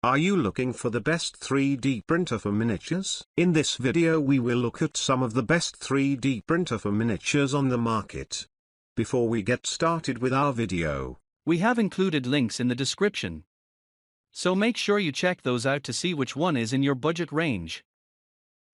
Are you looking for the best 3D printer for miniatures? In this video we will look at some of the best 3D printer for miniatures on the market. Before we get started with our video, we have included links in the description, so make sure you check those out to see which one is in your budget range.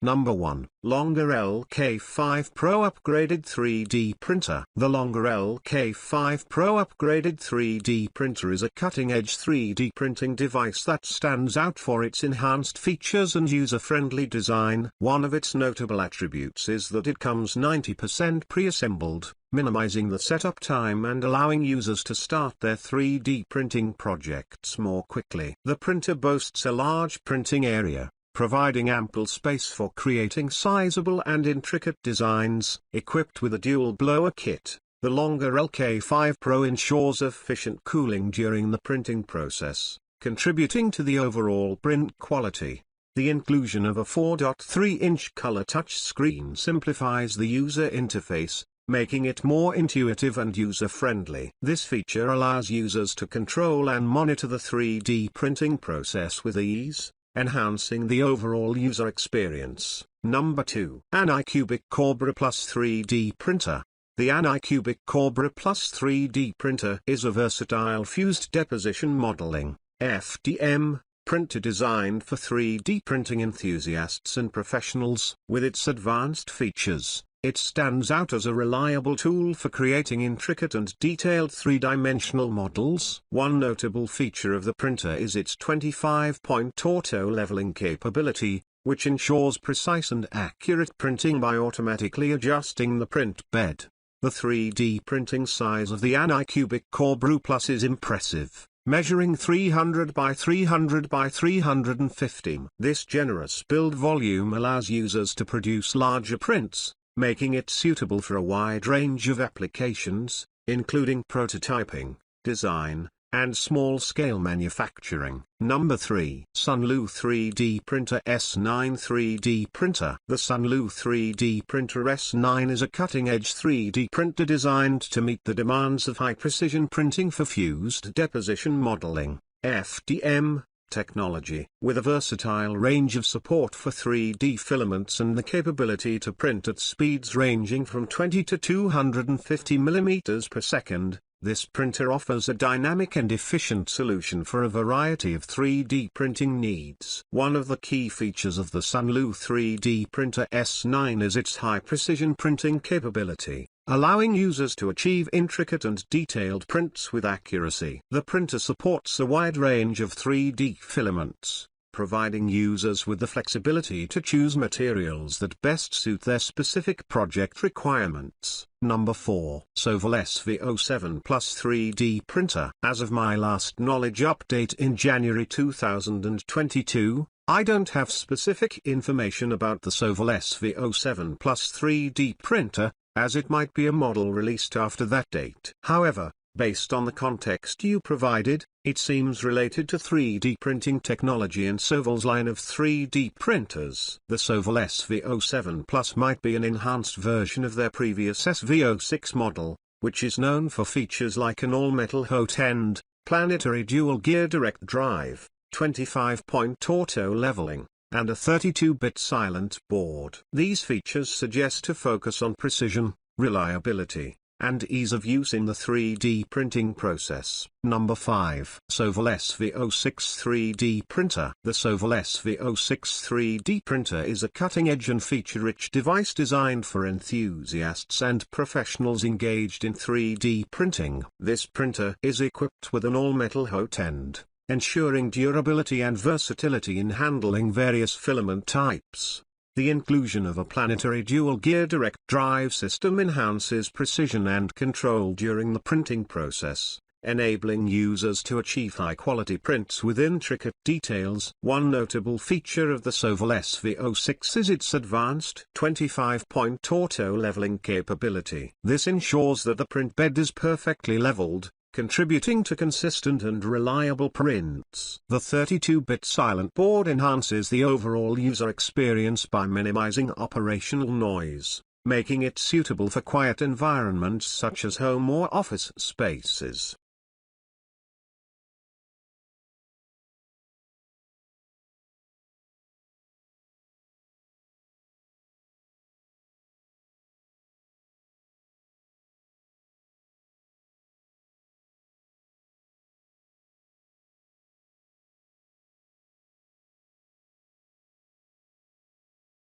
Number 1. Longer LK5 Pro Upgraded 3D Printer. The Longer LK5 Pro Upgraded 3D Printer is a cutting-edge 3D printing device that stands out for its enhanced features and user-friendly design. One of its notable attributes is that it comes 90% pre-assembled, minimizing the setup time and allowing users to start their 3D printing projects more quickly. The printer boasts a large printing area, providing ample space for creating sizable and intricate designs. Equipped with a dual blower kit, the Longer LK5 Pro ensures efficient cooling during the printing process, contributing to the overall print quality. The inclusion of a 4.3-inch color touchscreen simplifies the user interface, making it more intuitive and user-friendly. This feature allows users to control and monitor the 3D printing process with ease, enhancing the overall user experience. Number 2. Anycubic Cobra Plus 3D Printer. The Anycubic Cobra Plus 3D Printer is a versatile fused deposition modeling (FDM) printer designed for 3D printing enthusiasts and professionals. With its advanced features, it stands out as a reliable tool for creating intricate and detailed three-dimensional models. One notable feature of the printer is its 25-point auto-leveling capability, which ensures precise and accurate printing by automatically adjusting the print bed. The 3D printing size of the Anycubic Cobra Plus is impressive, measuring 300 by 300 by 350. This generous build volume allows users to produce larger prints, making it suitable for a wide range of applications, including prototyping, design, and small-scale manufacturing. Number 3. Sunlu 3D Printer S9 3D Printer. The Sunlu 3D Printer S9 is a cutting-edge 3D printer designed to meet the demands of high-precision printing for fused deposition modeling (FDM) technology. With a versatile range of support for 3D filaments and the capability to print at speeds ranging from 20 to 250 mm per second, this printer offers a dynamic and efficient solution for a variety of 3D printing needs. One of the key features of the Sunlu 3D Printer S9 is its high-precision printing capability, allowing users to achieve intricate and detailed prints with accuracy. The printer supports a wide range of 3D filaments, providing users with the flexibility to choose materials that best suit their specific project requirements. Number 4. Soval SV07 Plus 3D Printer. As of my last knowledge update in January 2022, I don't have specific information about the Soval SV07 Plus 3D Printer, as it might be a model released after that date. However, based on the context you provided, it seems related to 3D printing technology and Soval's line of 3D printers. The Soval SV07 Plus might be an enhanced version of their previous SV06 model, which is known for features like an all-metal hot end, planetary dual-gear direct drive, 25-point auto-leveling, and a 32-bit silent board. These features suggest a focus on precision, reliability, and ease of use in the 3D printing process. Number 5. Soval SV06 3D Printer. The Soval SV06 3D Printer is a cutting-edge and feature-rich device designed for enthusiasts and professionals engaged in 3D printing. This printer is equipped with an all-metal hot end, ensuring durability and versatility in handling various filament types. The inclusion of a planetary dual-gear direct drive system enhances precision and control during the printing process, enabling users to achieve high-quality prints with intricate details. One notable feature of the Soval SV06 is its advanced 25-point auto-leveling capability. This ensures that the print bed is perfectly leveled, contributing to consistent and reliable prints. The 32-bit silent board enhances the overall user experience by minimizing operational noise, making it suitable for quiet environments such as home or office spaces.